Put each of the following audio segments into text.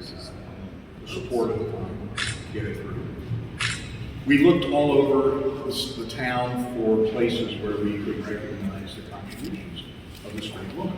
the support of the time to get it through. We looked all over the town for places where we could recognize the contributions of this great woman.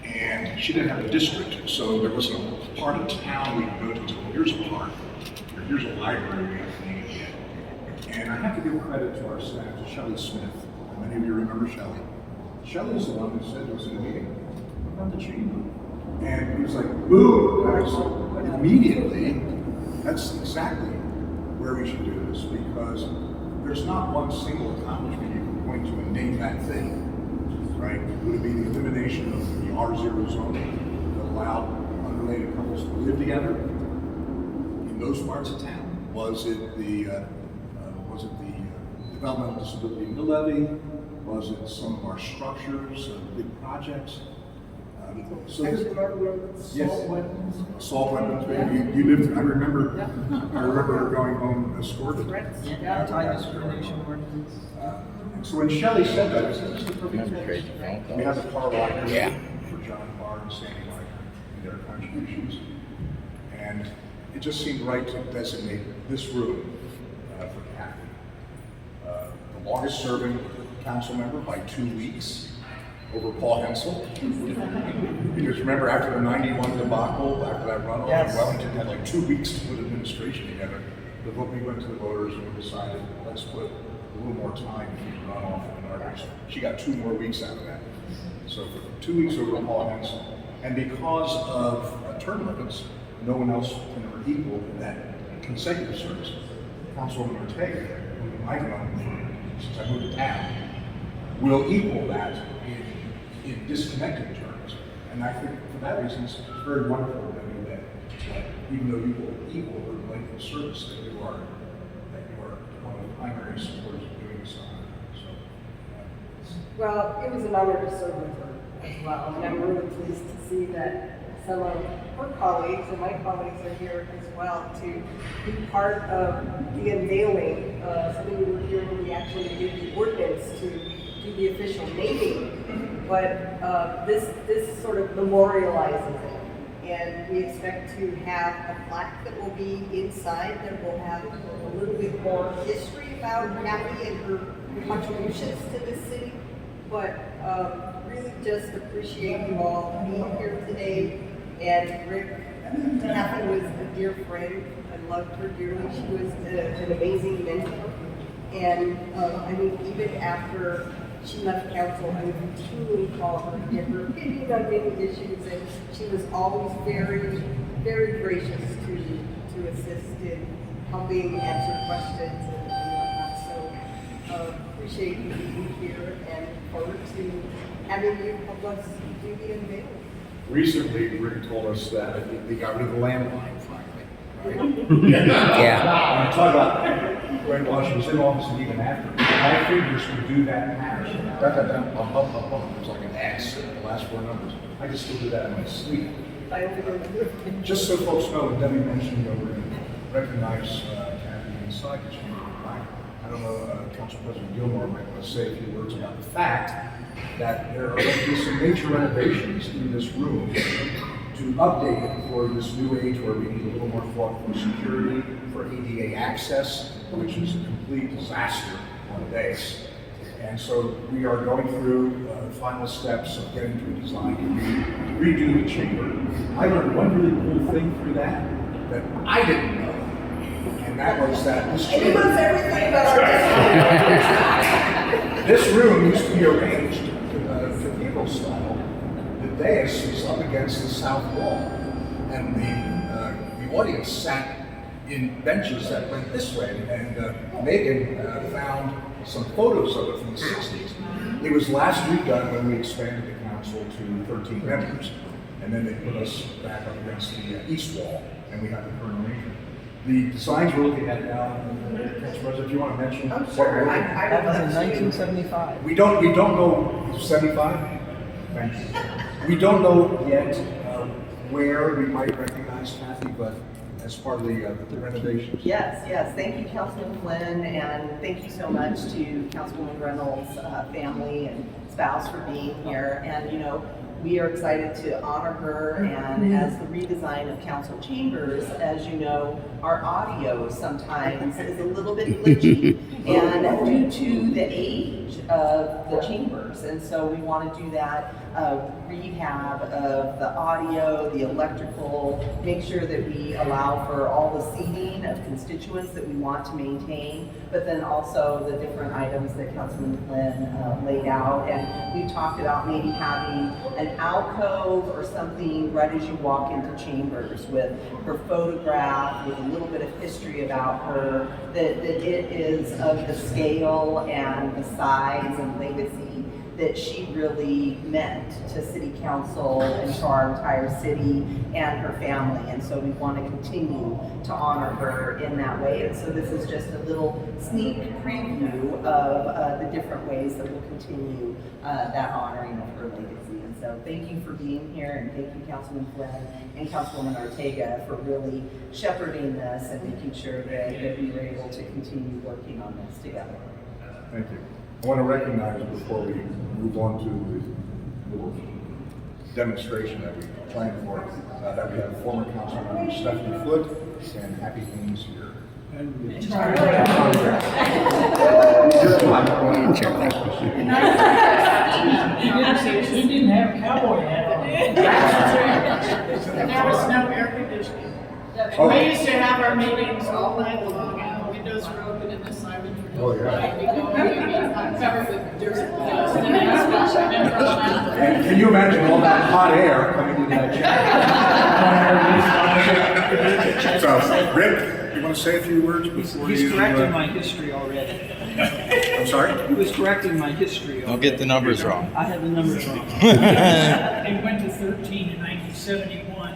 And she didn't have a district, so there wasn't a part of town we could go to. Well, here's a park, or here's a library we have to name it. And I have to give credit to our staff, to Shelley Smith. Many of you remember Shelley. Shelley was the one who said to us in a meeting, what about the chamber? And he was like, boom! I was like, immediately, that's exactly where we should do this, because there's not one single accomplishment you can point to and name that thing, right? Would it be the elimination of the R0 zone that allowed unrelated couples to live together in those parts of town? Was it the developmental disability mill levy? Was it some of our structures, big projects? So this, salt weapons. You lived. I remember going home escorted. Anti-discrimination ordinance. So when Shelley said that, I said, "This is the perfect place." We have the car library for John Barr and Sandy Liker and their contributions, and it just seemed right to designate this room for Cathy. The longest serving council member by 2 weeks over Paul Hensel. Because remember, after the 91 debacle, after that runoff, Wellington had like 2 weeks to put administration together. We went to the voters and we decided, let's put a little more time in the runoff and others. She got 2 more weeks out of that. So for 2 weeks over Paul Hensel. And because of term limits, no one else can ever equal that consecutive service. Councilwoman Ortega, who I've known since I moved to town, will equal that in disconnected terms. And I think for that reason, it's very wonderful that even though you will equal the length of service, that you are one of the primary supporters of doing so. Well, it was an honor to serve with her as well, and I'm really pleased to see that some of her colleagues and my colleagues are here as well to be part of the unveiling. Some of you were here when we actually did the ordinance to do the official naming, but this sort of memorializes it. And we expect to have a plaque that will be inside that will have a little bit more history about Cathy and her contributions to this city. But really just appreciate you all being here today. And Rick, Cathy was a dear friend. I loved her dearly. She was an amazing mentor. And I mean, even after she left council, I would continually call her and get her opinion on many issues, and she was always very, very gracious to assist in helping answer questions and whatnot. So appreciate you being here and look forward to having you help us do the unveiling. Recently, Rick told us that they got rid of the landline finally, right? Yeah. Talk about when she was in office and even after. My fingers could do that hash. It's like an X, the last 4 numbers. I just still do that in my sleep. Just so folks know, Debbie mentioned we're going to recognize Cathy inside the chamber. I don't know, Council President Gilmore might want to say a few words about the fact that there are going to be some major renovations in this room to update it for this new age where we need a little more thought for security, for ADA access, which is a complete disaster nowadays. And so we are going through the final steps of getting to a design to redo the chamber. I learned one really cool thing through that I didn't know, and that was that this chamber, everything about our this room used to be arranged cathedral style. The dais was up against the south wall, and the audience sat in benches that went this way, and Megan found some photos of it from the 60s. It was last redone when we expanded the council to 13 members, and then they put us back up against the east wall, and we have the current arrangement. The designs we're looking at now, Council President, if you want to mention. I'm sure. That was in 1975. We don't know 75. Thank you. We don't know yet where we might recognize Cathy, but as part of the renovations. Yes. Thank you, Councilman Flynn, and thank you so much to Councilwoman Reynolds' family and spouse for being here. And we are excited to honor her, and as the redesign of council chambers, as you know, our audio sometimes is a little bit glitchy, and due to the age of the chambers, and so we want to do that rehab of the audio, the electrical, make sure that we allow for all the seating of constituents that we want to maintain, but then also the different items that Councilman Flynn laid out. And we talked about maybe having an alcove or something right as you walk into chambers with her photograph, with a little bit of history about her, that it is of the scale and the size and legacy that she really meant to City Council and to our entire city and her family. And so we want to continue to honor her in that way. And so this is just a little sneak preview of the different ways that we'll continue that honoring of her legacy. And so thank you for being here, and thank you, Councilman Flynn and Councilwoman Ortega, for really shepherding this and making sure that we were able to continue working on this together. Thank you. I want to recognize, before we move on to the little demonstration that we planned for, that we have former Councilwoman Stephanie Foote and Happy Haynes here. He didn't have a cowboy hat on. There was no air conditioning. Oh. We used to have our meetings all night long, and the windows were open and the sirens were Oh, going. yeah. We go in, I'm covered with dirt and dust and asphalt. I remember all that. And can you imagine all that hot air coming into that chair? So, Rick, you want to say a few words before He's you? correcting my history already. I'm sorry? He was correcting my history already. Don't get the numbers wrong. I had the numbers wrong. They went to 13 in 1971.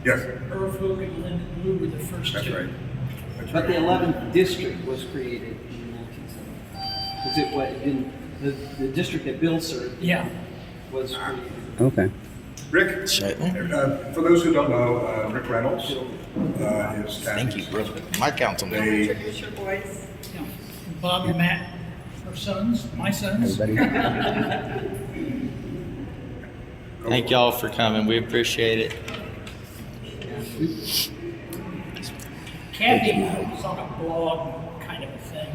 Yes, Irv Hook and Lyndon Blue were the first that's two. right. That's But the right. 11th district was created in 1975. Because it was in the district that Bill served Yeah. was created. Okay. Rick, Sure. for those who don't know, Rick Reynolds is Thank you, Cathy's brother. husband. My councilman. They, Introduce your boys. Yeah. Bob and Matt, our sons, my sons. Everybody? Thank y'all for coming. We appreciate it. Cathy was on a blog kind of a thing,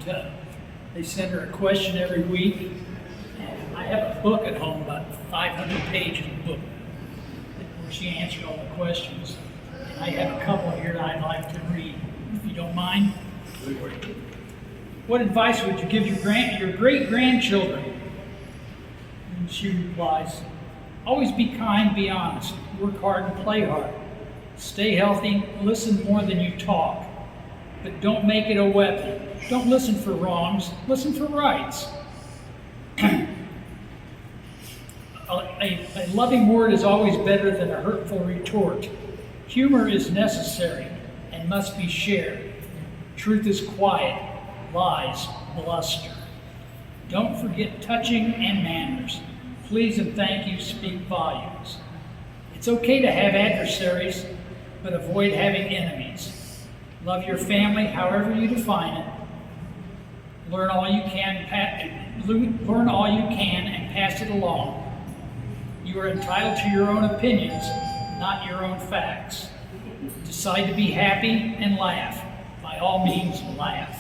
that they send her a question every week. And I have a book at home, about 500 pages of book, where she answered all the questions. And I have a couple here that I'd like to read, if you don't mind. What advice would you give your great-grandchildren? And she replies, always be kind, be honest, work hard and play hard. Stay healthy, listen more than you talk, but don't make it a weapon. Don't listen for wrongs, listen for rights. A loving word is always better than a hurtful retort. Humor is necessary and must be shared. Truth is quiet, lies bluster. Don't forget touching and manners. Please and thank you speak volumes. It's okay to have adversaries, but avoid having enemies. Love your family however you define it. Learn all you can and pass it along. You are entitled to your own opinions, not your own facts. Decide to be happy and laugh. By all means, laugh.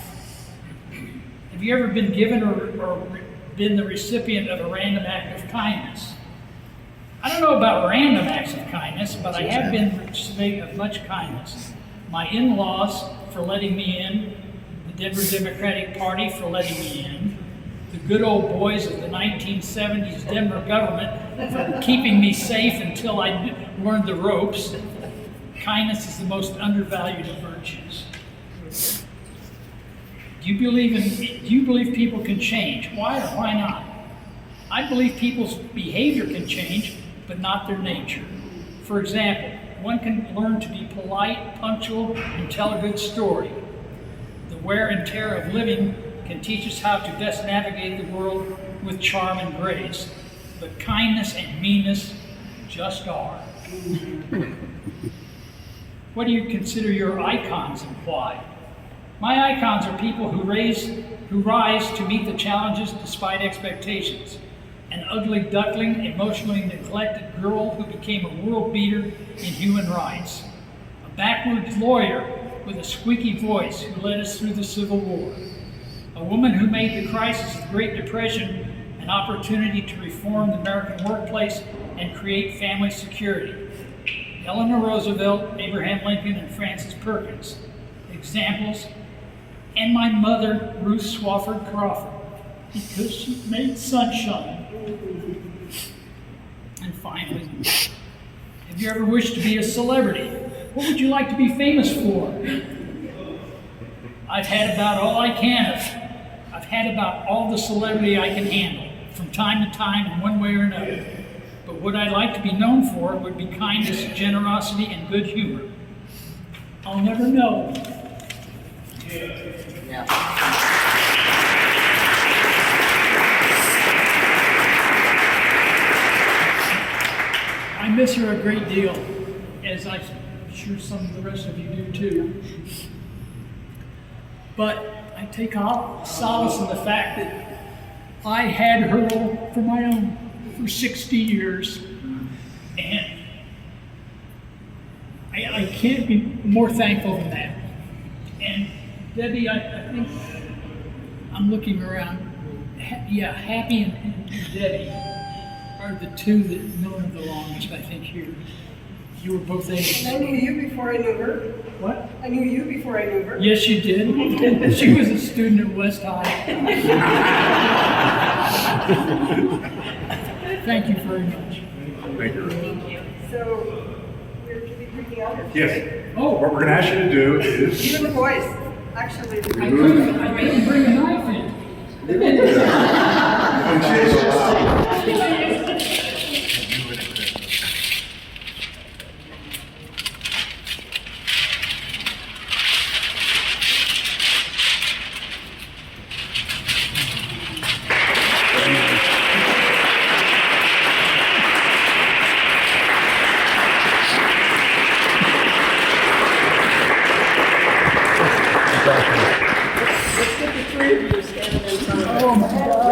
Have you ever been given or been the recipient of a random act of kindness? I don't know about random acts of kindness, but I have been the recipient of much kindness. My in-laws for letting me in, the Denver Democratic Party for letting me in, the good old boys of the 1970s Denver government for keeping me safe until I learned the ropes. Kindness is the most undervalued of virtues. Do you believe people can change? Why or why not? I believe people's behavior can change, but not their nature. For example, one can learn to be polite, punctual, and tell a good story. The wear and tear of living can teach us how to best navigate the world with charm and grace. But kindness and meanness just are. What do you consider your icons and why? My icons are people who rise to meet the challenges despite expectations an ugly duckling, emotionally neglected girl who became a world beater in human rights, a backwoods lawyer with a squeaky voice who led us through the Civil War, a woman who made the crisis of the Great Depression an opportunity to reform the American workplace and create family security. Eleanor Roosevelt, Abraham Lincoln, and Francis Perkins, examples, and my mother, Ruth Swofford Crawford, because she made sunshine. And finally, have you ever wished to be a celebrity? What would you like to be famous for? I've had about all I can of. I've had about all the celebrity I can handle, from time to time in one way or another. But what I'd like to be known for would be kindness, generosity, and good humor. I'll never know. I miss her a great deal, as I'm sure some of the rest of you do too. But I take solace in the fact that I had her all for my own for 60 years. And I can't be more thankful than that. And Debbie, I think I'm looking around. Happy and Debbie are the two that know her the longest, I think, here. You were both Asian. I knew you before I knew her. What? I knew you before I knew her. Yes, you did. She was a student at West High. Thank you very much. Thank you. So, we're to be drinking honors. Yes. Oh, What we're gonna ask you to do is. You and the boys, actually. I couldn't. I didn't bring a knife in. Let's get the three of you standing in front of us. Oh my God.